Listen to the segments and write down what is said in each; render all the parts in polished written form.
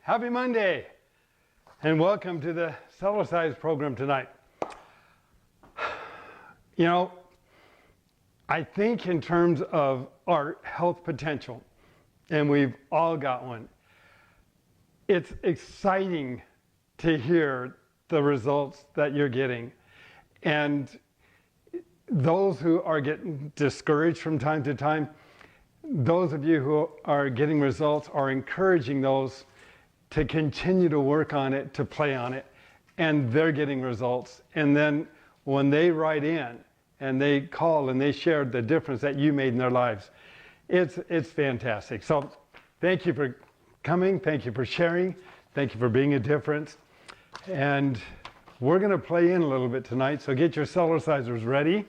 Happy Monday, and welcome to the Cellercise program tonight. You know, I think in terms of our health potential, and we've all got one, it's exciting to hear the results that you're getting. And those who are getting discouraged from time to time, those of you who are getting results are encouraging those to continue to work on it, to play on it, and they're getting results. And then when they write in and they call and they share the difference that you made in their lives, it's fantastic. So thank you for coming, thank you for sharing, thank you for being a difference. And we're going to play in a little bit tonight, so get your Cellercisers ready.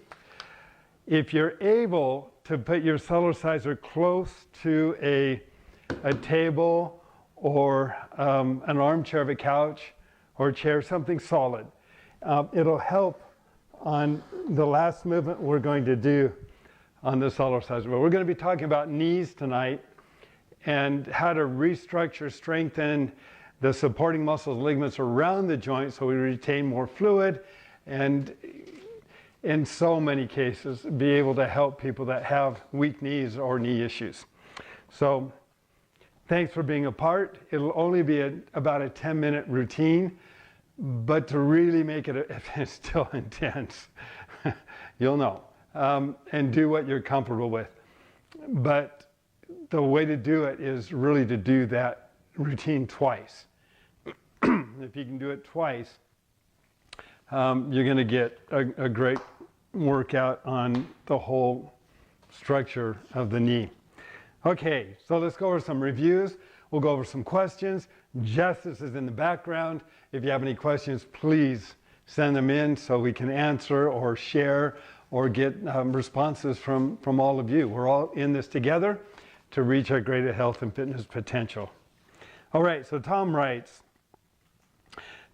If you're able to put your Cellerciser close to a table or an armchair of a couch or a chair, something solid, it'll help on the last movement we're going to do on the Cellerciser. But we're going to be talking about knees tonight and how to restructure, strengthen the supporting muscles, ligaments around the joint so we retain more fluid, and in so many cases be able to help people that have weak knees or knee issues. So thanks for being a part. It'll only be about a 10-minute routine, but to really make it, if it's still intense, you'll know, and do what you're comfortable with. But the way to do it is really to do that routine twice. If you can do it twice, you're going to get a great workout on the whole structure of the knee. Okay, so let's go over some reviews. We'll go over some questions. Justice is in the background. If you have any questions, please send them in so we can answer or share or get responses from all of you. We're all in this together to reach our greater health and fitness potential. All right, so Tom writes,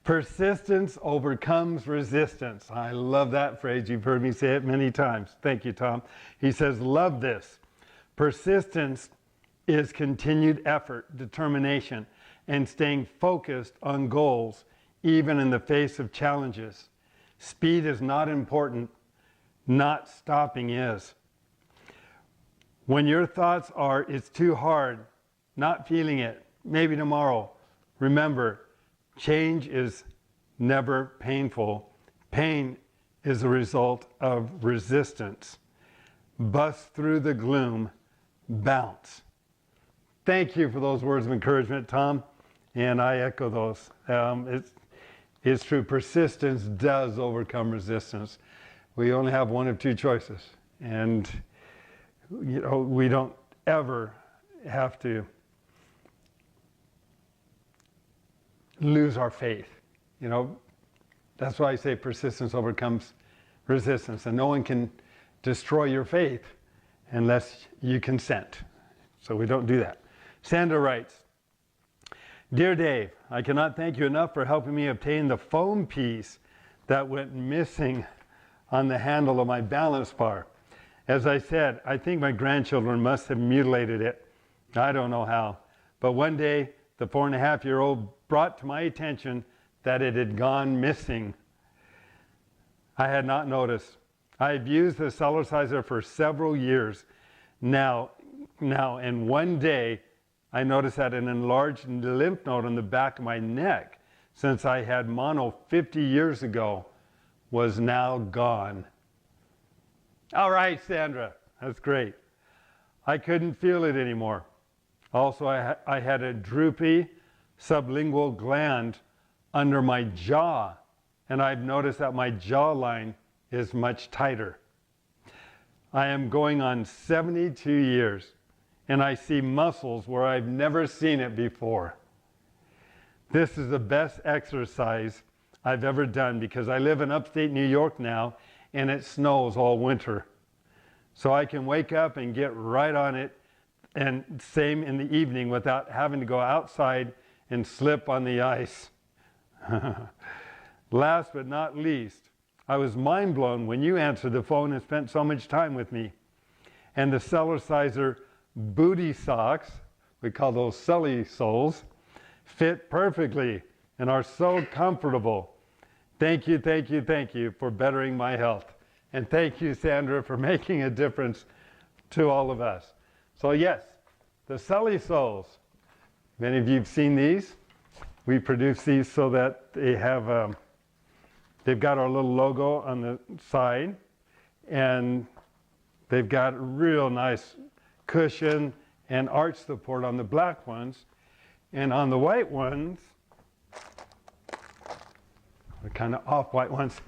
persistence overcomes resistance. I love that phrase. You've heard me say it many times. Thank you, Tom. He says, love this. Persistence is continued effort, determination, and staying focused on goals, even in the face of challenges. Speed is not important, not stopping is. When your thoughts are, it's too hard, not feeling it, maybe tomorrow, remember, change is never painful. Pain is a result of resistance. Bust through the gloom, bounce. Thank you for those words of encouragement, Tom, and I echo those. It's true, persistence does overcome resistance. We only have one of two choices, and you know, we don't ever have to lose our faith. You know, that's why I say persistence overcomes resistance, and no one can destroy your faith unless you consent. So we don't do that. Sandra writes, Dear Dave, I cannot thank you enough for helping me obtain the foam piece that went missing on the handle of my balance bar. As I said, I think my grandchildren must have mutilated it. I don't know how. But one day, the 4.5-year-old brought to my attention that it had gone missing. I had not noticed. I have used the Cellerciser for several years now, and one day I noticed that an enlarged lymph node on the back of my neck, since I had mono 50 years ago, was now gone. All right, Sandra, that's great. I couldn't feel it anymore. Also, I had a droopy sublingual gland under my jaw, and I've noticed that my jawline is much tighter. I am going on 72 years, and I see muscles where I've never seen it before. This is the best exercise I've ever done because I live in upstate New York now, and it snows all winter. So I can wake up and get right on it, and same in the evening without having to go outside and slip on the ice. Last but not least, I was mind blown when you answered the phone and spent so much time with me. And the Cellerciser booty socks, we call those celly soles, fit perfectly and are so comfortable. Thank you, thank you, thank you for bettering my health. And thank you, Sandra, for making a difference to all of us. So yes, the Cellerciser. Many of you have seen these. We produce these so that they have, they've got our little logo on the side, and they've got a real nice cushion and arch support on the black ones. And on the white ones, the kind of off-white ones,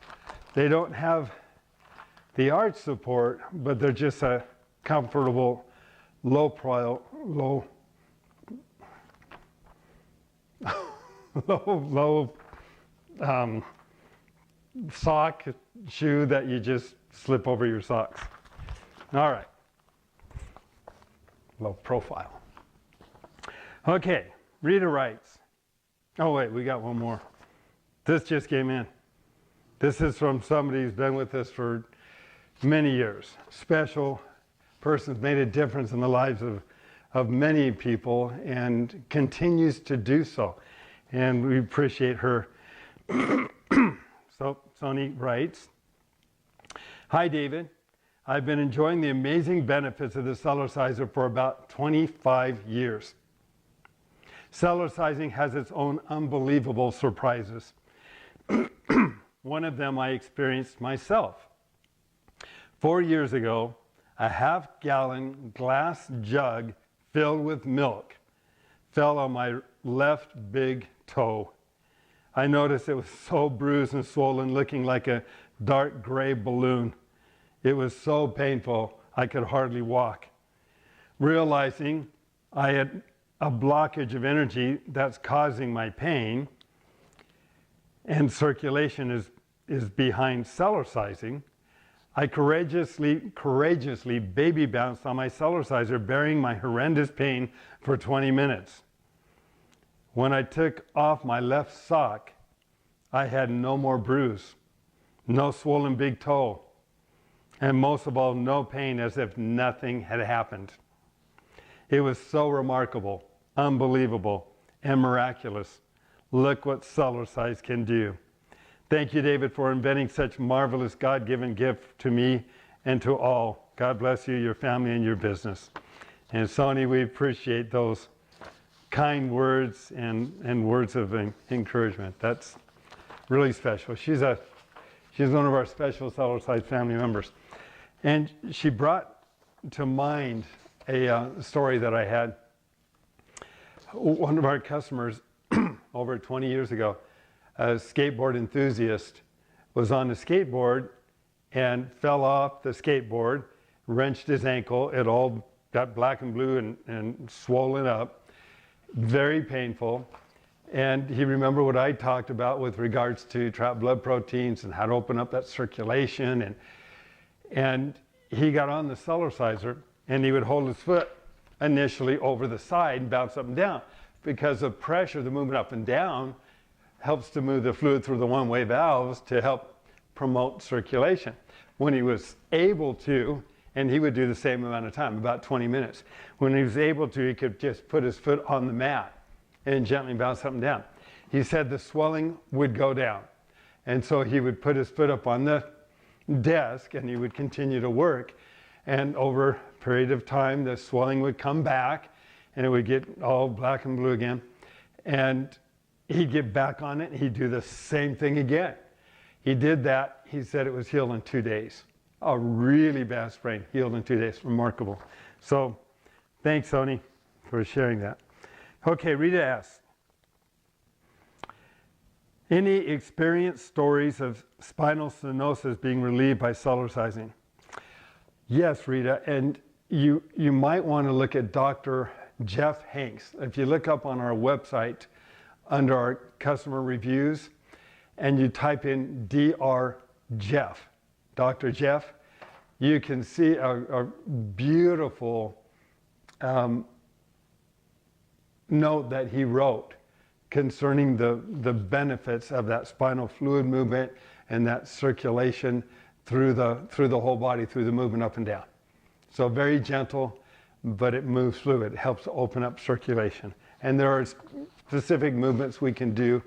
they don't have the arch support, but they're just a comfortable low sock shoe that you just slip over your socks. All right. Low profile. Okay, Rita writes. Oh wait, we got one more. This just came in. This is from somebody who's been with us for many years. Special person's made a difference in the lives of many people and continues to do so. And we appreciate her. So Sony writes, "Hi David, I've been enjoying the amazing benefits of the Cellerciser for about 25 years. Cellercising has its own unbelievable surprises. One of them I experienced myself. 4 years ago, a half-gallon glass jug filled with milk fell on my left big toe. I noticed it was so bruised and swollen, looking like a dark gray balloon. It was so painful, I could hardly walk. Realizing I had a blockage of energy that's causing my pain, and circulation is behind Cellercising, I courageously baby bounced on my Cellerciser, bearing my horrendous pain for 20 minutes. When I took off my left sock, I had no more bruise, no swollen big toe, and most of all, no pain, as if nothing had happened. It was so remarkable, unbelievable, and miraculous. Look what Cellercise can do. Thank you, David, for inventing such marvelous God-given gift to me and to all. God bless you, your family, and your business." And Sony, we appreciate those kind words and words of encouragement. That's really special. She's one of our special Cellercise family members. And she brought to mind a story that I had. One of our customers over 20 years ago, a skateboard enthusiast, was on a skateboard and fell off the skateboard, wrenched his ankle. It all got black and blue and swollen up. Very painful. And he remembered what I talked about with regards to trapped blood proteins and how to open up that circulation. And he got on the Cellerciser, and he would hold his foot initially over the side and bounce up and down. Because of pressure, the movement up and down helps to move the fluid through the one-way valves to help promote circulation. When he was able to, and he would do the same amount of time, about 20 minutes. When he was able to, he could just put his foot on the mat and gently bounce up and down. He said the swelling would go down. And so he would put his foot up on the desk and he would continue to work. And over a period of time, the swelling would come back and it would get all black and blue again. And he'd get back on it and he'd do the same thing again. He did that. He said it was healed in 2 days. A really bad sprain, healed in 2 days. Remarkable. So thanks, Sony, for sharing that. Okay, Rita asks, any experienced stories of spinal stenosis being relieved by Cellercising? Yes, Rita, and you might want to look at Dr. Jeff Hanks. If you look up on our website under our customer reviews and you type in Dr. Jeff, Dr. Jeff, you can see a beautiful note that he wrote concerning the benefits of that spinal fluid movement and that circulation through the whole body, through the movement up and down. So very gentle, but it moves fluid. It helps open up circulation. And there are specific movements we can do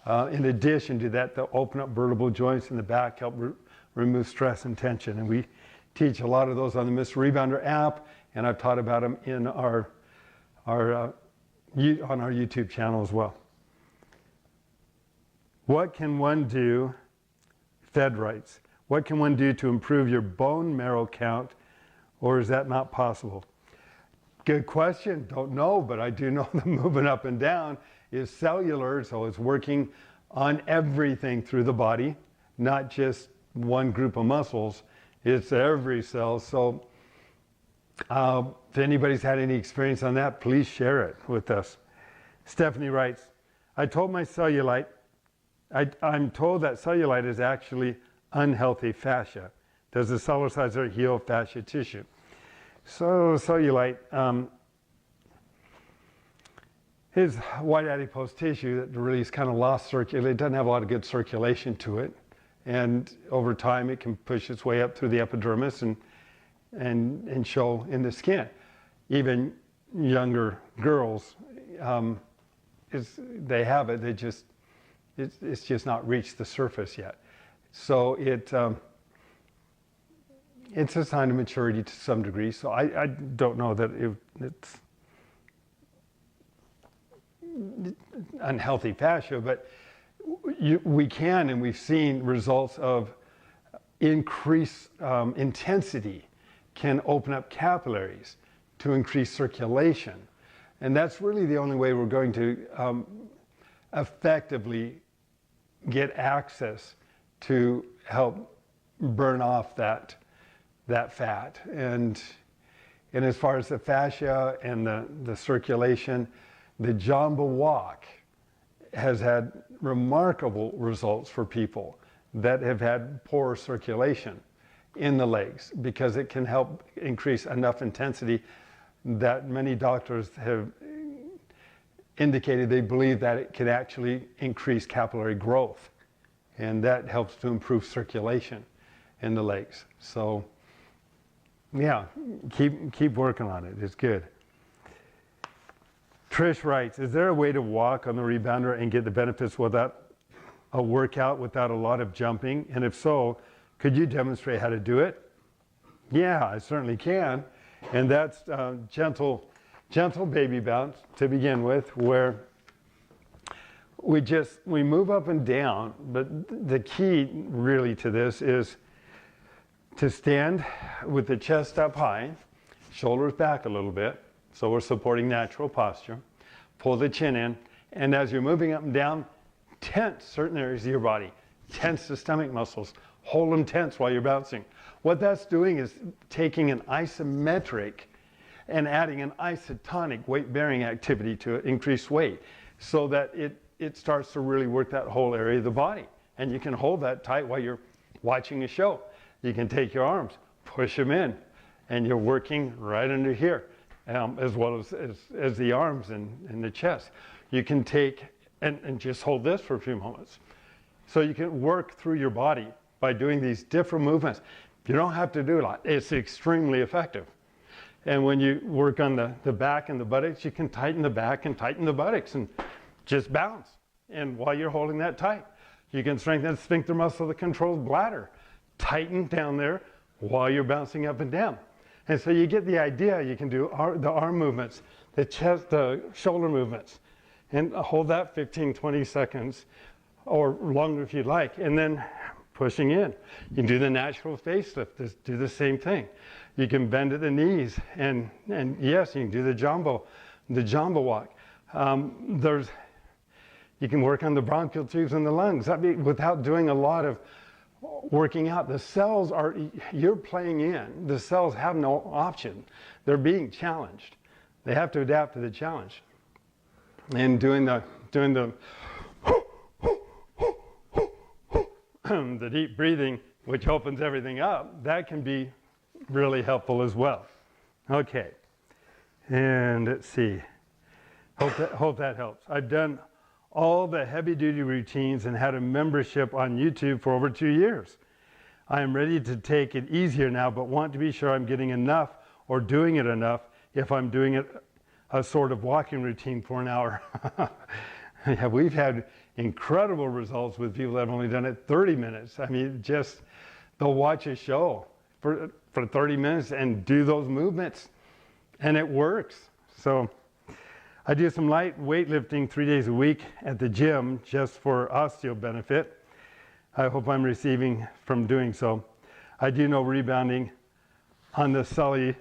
in addition to that to open up vertebral joints in the back, help remove stress and tension. And we teach a lot of those on the Mr. Rebounder app, and I've taught about them in on our YouTube channel as well. What can one do, Fed writes, what can one do to improve your bone marrow count, or is that not possible? Good question. Don't know, but I do know the movement up and down is cellular, so it's working on everything through the body, not just one group of muscles. It's every cell. So if anybody's had any experience on that, please share it with us. Stephanie writes, I told my cellulite, I'm told that cellulite is actually unhealthy fascia. Does the Cellerciser heal fascia tissue? So cellulite is white adipose tissue that really is kind of lost circulation. It doesn't have a lot of good circulation to it. And over time, it can push its way up through the epidermis and show in the skin. Even younger girls, they have it. It's just not reached the surface yet. So it's a sign of maturity to some degree. So I don't know that it's unhealthy fascia, but we can, and we've seen results of increased intensity can open up capillaries to increase circulation. And that's really the only way we're going to effectively get access to help burn off that fat. And as far as the fascia and the circulation, the Jamba walk has had remarkable results for people that have had poor circulation in the legs, because it can help increase enough intensity that many doctors have indicated they believe that it can actually increase capillary growth, and that helps to improve circulation in the legs. So yeah, keep working on it. It's good. Trish writes, is there a way to walk on the rebounder and get the benefits without a workout, without a lot of jumping? And if so, could you demonstrate how to do it? Yeah, I certainly can. And that's gentle baby bounce to begin with, where we move up and down. But the key really to this is to stand with the chest up high, shoulders back a little bit, so we're supporting natural posture. Pull the chin in, and as you're moving up and down, tense certain areas of your body. Tense the stomach muscles. Hold them tense while you're bouncing. What that's doing is taking an isometric and adding an isotonic weight-bearing activity to increase weight, so that it starts to really work that whole area of the body. And you can hold that tight while you're watching a show. You can take your arms, push them in, and you're working right under here, as well as the arms and the chest. You can take and just hold this for a few moments. So you can work through your body by doing these different movements. You don't have to do a lot. It's extremely effective. And when you work on the back and the buttocks, you can tighten the back and tighten the buttocks and just bounce. And while you're holding that tight, you can strengthen the sphincter muscle that controls bladder. Tighten down there while you're bouncing up and down. And so you get the idea. You can do the arm movements, the chest, the shoulder movements, and hold that 15, 20 seconds or longer if you'd like, and then pushing in. You can do the natural facelift, just do the same thing. You can bend at the knees, and yes, you can do the Jamba walk. You can work on the bronchial tubes and the lungs without doing a lot of working out. The cells you're playing in. The cells have no option. They're being challenged. They have to adapt to the challenge. And doing the the deep breathing, which opens everything up, that can be really helpful as well. Okay, and let's see. Hope that helps. I've done all the heavy-duty routines and had a membership on YouTube for over 2 years. I am ready to take it easier now, but want to be sure I'm getting enough or doing it enough if I'm doing it a sort of walking routine for an hour. Yeah, we've had incredible results with people that have only done it 30 minutes. I mean, just they'll watch a show for 30 minutes and do those movements, and it works. So I do some light weightlifting 3 days a week at the gym just for osteo benefit. I hope I'm receiving from doing so. I do know rebounding on the Celly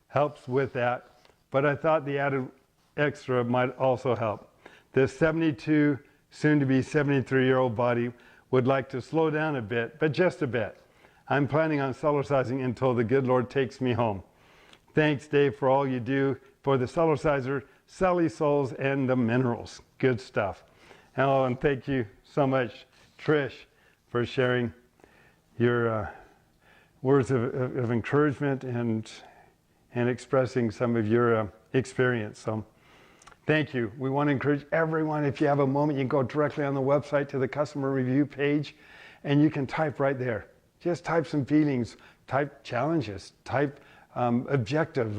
helps with that, but I thought the added extra might also help. This 72, soon to be 73-year-old body would like to slow down a bit, but just a bit. I'm planning on Cellercising until the good Lord takes me home. Thanks, Dave, for all you do for the Cellerciser, Celly Souls, and the minerals. Good stuff. And thank you so much, Trish, for sharing your words of encouragement and expressing some of your experience. So thank you. We want to encourage everyone, if you have a moment, you can go directly on the website to the customer review page, and you can type right there. Just type some feelings, type challenges, type objectives.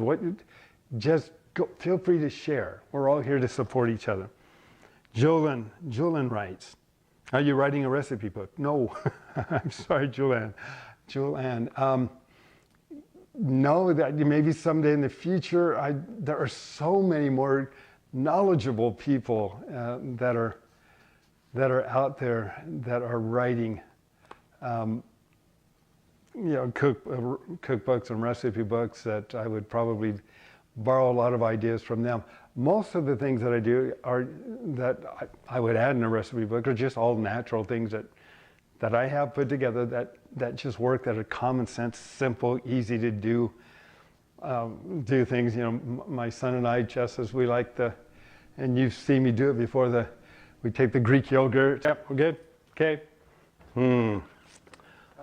Just feel free to share. We're all here to support each other. Julian writes, are you writing a recipe book? No. I'm sorry, Julian. No, that maybe someday in the future. There are so many more knowledgeable people that are out there that are writing cookbooks and recipe books that I would probably borrow a lot of ideas from them. Most of the things that I do that I would add in a recipe book are just all natural things that I have put together that just work, that are common sense, simple, easy to do things. You know, my son and I, just as we like and you've seen me do it before, we take the Greek yogurt. Yep, we're good? Okay.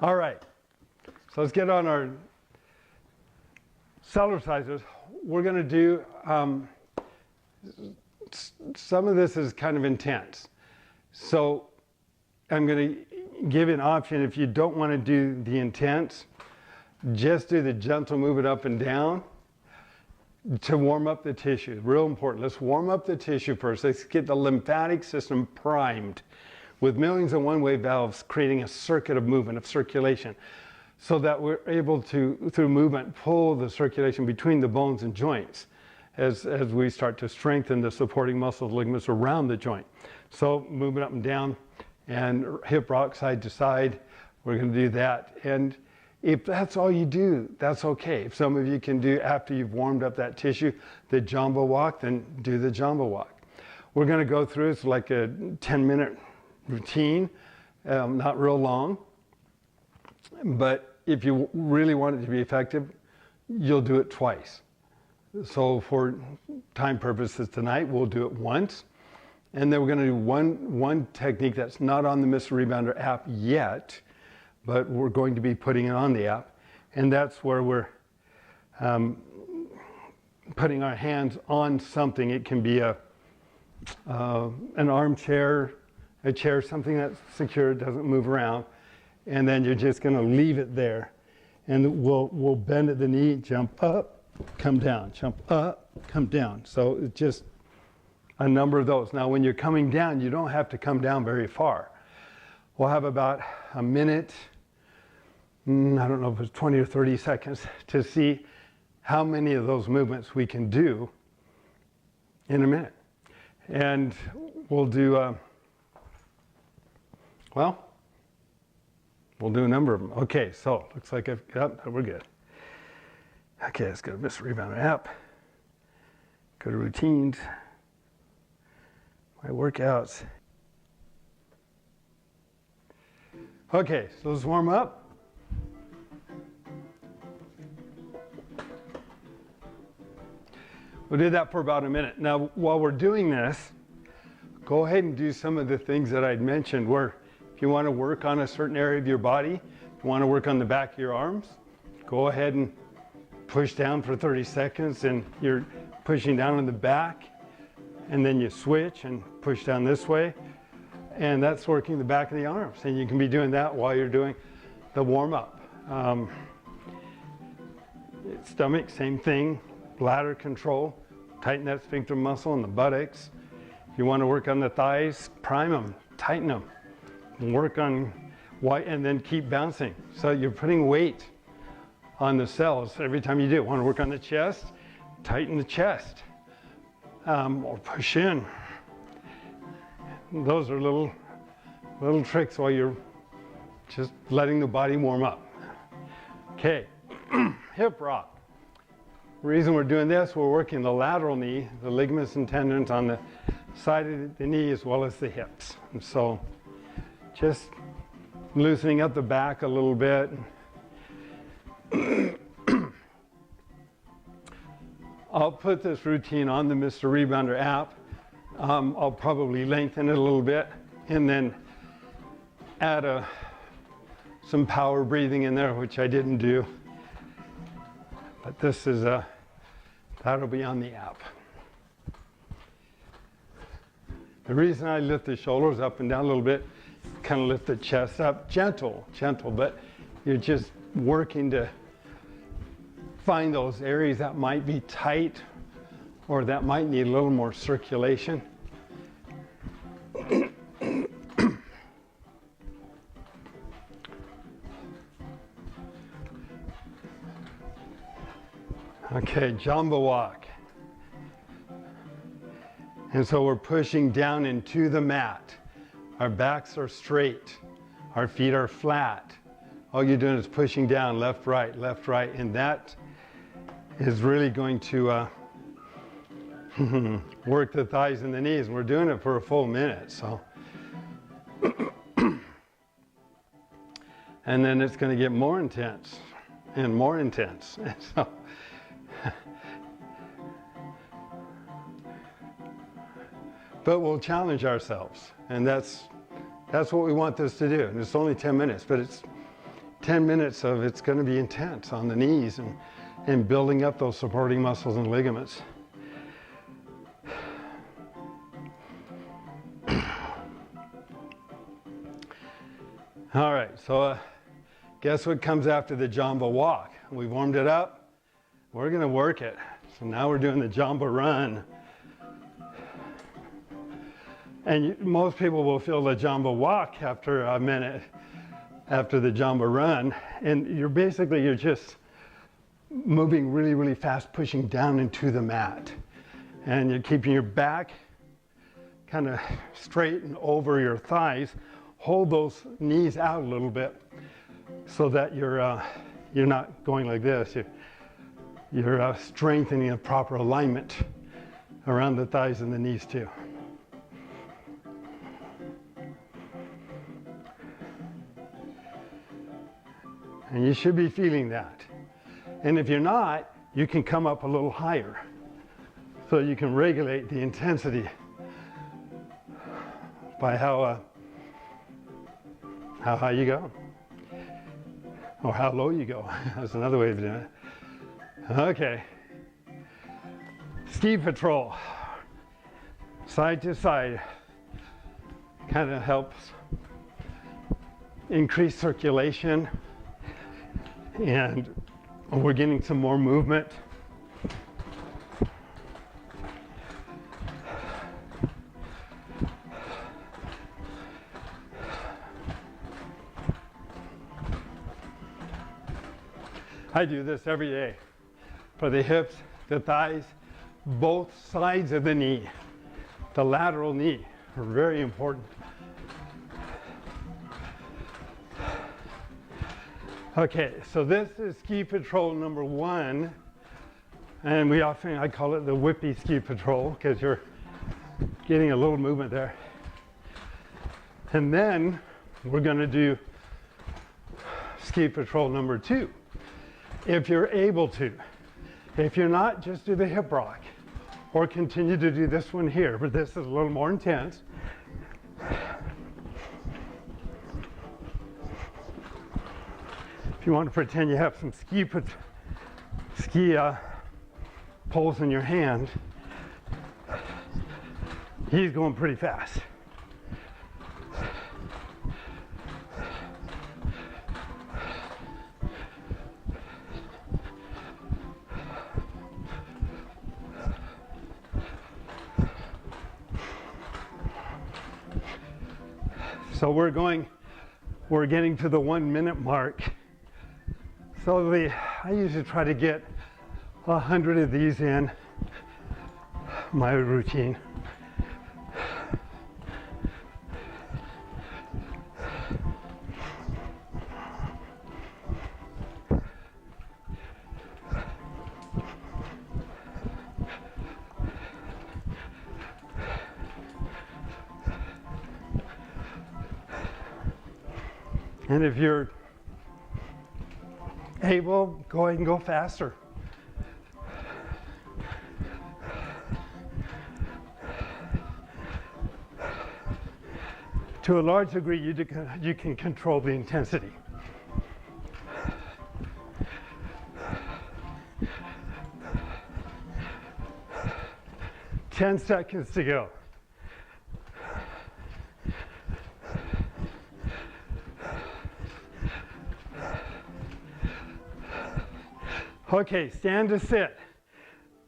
All right. So let's get on our Cellercisers. We're going to do, some of this is kind of intense. So I'm going to give an option. If you don't want to do the intense, just do the gentle movement up and down to warm up the tissue. Real important. Let's warm up the tissue first. Let's get the lymphatic system primed with millions of one-way valves, creating a circuit of movement, of circulation, so that we're able to, through movement, pull the circulation between the bones and joints as we start to strengthen the supporting muscles, ligaments around the joint. So moving up and down and hip rock side to side, we're going to do that. And if that's all you do, that's okay. If some of you can do, after you've warmed up that tissue, the jumbo walk, then do the jumbo walk. We're going to go through, it's like a 10-minute routine, not real long. But if you really want it to be effective, you'll do it twice. So for time purposes tonight, we'll do it once. And then we're going to do one technique that's not on the Mr. Rebounder app yet, but we're going to be putting it on the app. And that's where we're putting our hands on something. It can be an armchair, a chair, something that's secure, doesn't move around. And then you're just going to leave it there. And we'll bend at the knee, jump up, come down, jump up, come down. So it's just a number of those. Now, when you're coming down, you don't have to come down very far. We'll have about a minute, I don't know if it's 20 or 30 seconds, to see how many of those movements we can do in a minute. And we'll do, we'll do a number of them. Okay, so looks like we're good. Okay, let's go to Mr. Rebounder app. Go to routines. My workouts. Okay, so let's warm up. We'll do that for about a minute. Now, while we're doing this, go ahead and do some of the things that I'd mentioned, where if you want to work on a certain area of your body, if you want to work on the back of your arms, go ahead and push down for 30 seconds, and you're pushing down on the back, and then you switch and push down this way, and that's working the back of the arms. And you can be doing that while you're doing the warm-up. Stomach, same thing. Bladder control, tighten that sphincter muscle in the buttocks. If you want to work on the thighs, prime them, tighten them, and work on and then keep bouncing. So you're putting weight on the cells every time you do. Want to work on the chest? Tighten the chest, or push in. Those are little tricks while you're just letting the body warm up. Okay, hip rock. The reason we're doing this, we're working the lateral knee, the ligaments and tendons on the side of the knee as well as the hips. And so just loosening up the back a little bit. I'll put this routine on the Mr. Rebounder app. I'll probably lengthen it a little bit and then add some power breathing in there, which I didn't do. But this is that'll be on the app. The reason I lift the shoulders up and down a little bit, kind of lift the chest up, gentle, but you're just working to find those areas that might be tight or that might need a little more circulation. Okay, jumbo walk. And so we're pushing down into the mat. Our backs are straight. Our feet are flat. All you're doing is pushing down, left, right, and that is really going to work the thighs and the knees. We're doing it for a full minute, so. And then it's going to get more intense and more intense. So, but we'll challenge ourselves, and that's what we want this to do. And it's only 10 minutes, but it's 10 minutes of it's going to be intense on the knees and building up those supporting muscles and ligaments. All right, so guess what comes after the jumbo walk? We warmed it up. We're going to work it. So now we're doing the jumbo run. And most people will feel the jumbo walk after a minute after the jumbo run. And you're just moving really, really fast, pushing down into the mat. And you're keeping your back kind of straight and over your thighs. Hold those knees out a little bit so that you're not going like this. You're strengthening a proper alignment around the thighs and the knees too. And you should be feeling that. And if you're not, you can come up a little higher so you can regulate the intensity by how high you go or how low you go. That's another way of doing it. Okay. Ski patrol, side to side, kind of helps increase circulation, and we're getting some more movement. I do this every day for the hips, the thighs, both sides of the knee. The lateral knee are very important. Okay, so this is ski patrol number 1, and I call it the whippy ski patrol because you're getting a little movement there. And then we're going to do ski patrol number 2. If you're able to. If you're not, just do the hip rock or continue to do this one here, but this is a little more intense. If you want to pretend you have some ski poles in your hand, he's going pretty fast. So we're getting to the 1 minute mark. So I usually try to get 100 of these in my routine. And if you're able, go ahead and go faster. To a large degree, you can control the intensity. Ten seconds to go. Okay, stand to sit.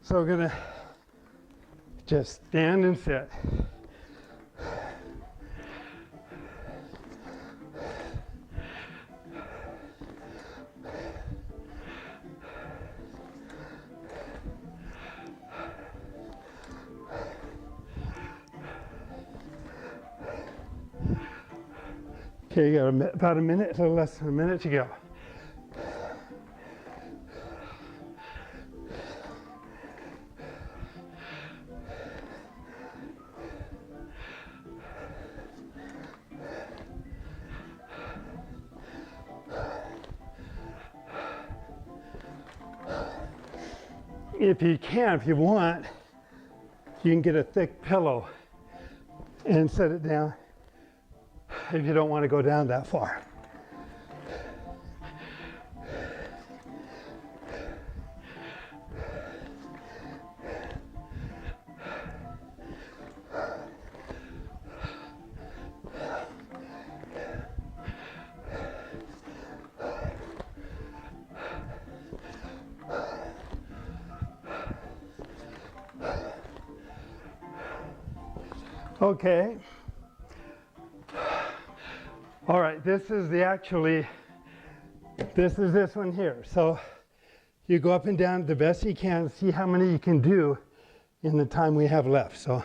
So we're gonna just stand and sit. Okay, you got about a minute, a little less than a minute to go. If you want, you can get a thick pillow and set it down if you don't want to go down that far. Okay. All right, this is this one here. So you go up and down the best you can, see how many you can do in the time we have left. So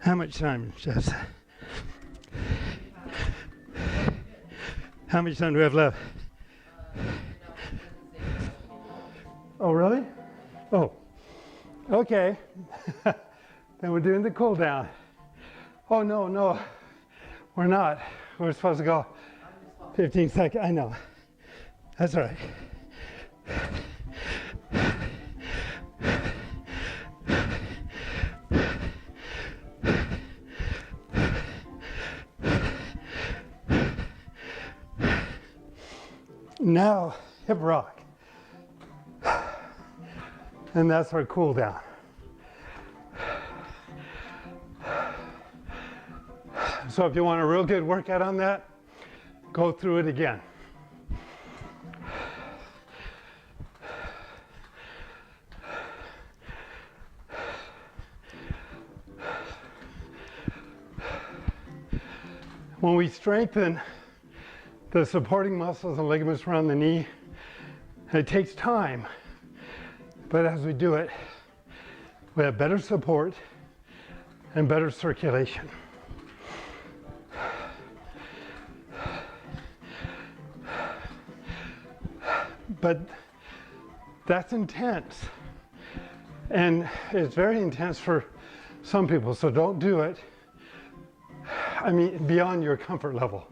how much time, Jess? How much time do we have left? Oh, really? Oh, okay. Then we're doing the cool down. Oh, no, we're not. We're supposed to go 15 seconds. I know. That's all right. Now, hip rock. And that's our cool down. So if you want a real good workout on that, go through it again. When we strengthen the supporting muscles and ligaments around the knee, it takes time, but as we do it, we have better support and better circulation. But that's intense, and it's very intense for some people, so don't do it, I mean, beyond your comfort level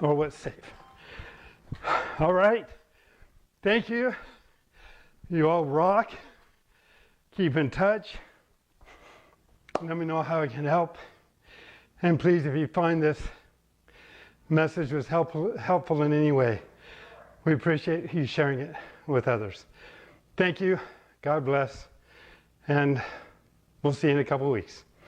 or what's safe. All right. Thank you. You all rock. Keep in touch. Let me know how I can help. And please, if you find this message was helpful in any way, we appreciate you sharing it with others. Thank you. God bless. And we'll see you in a couple of weeks.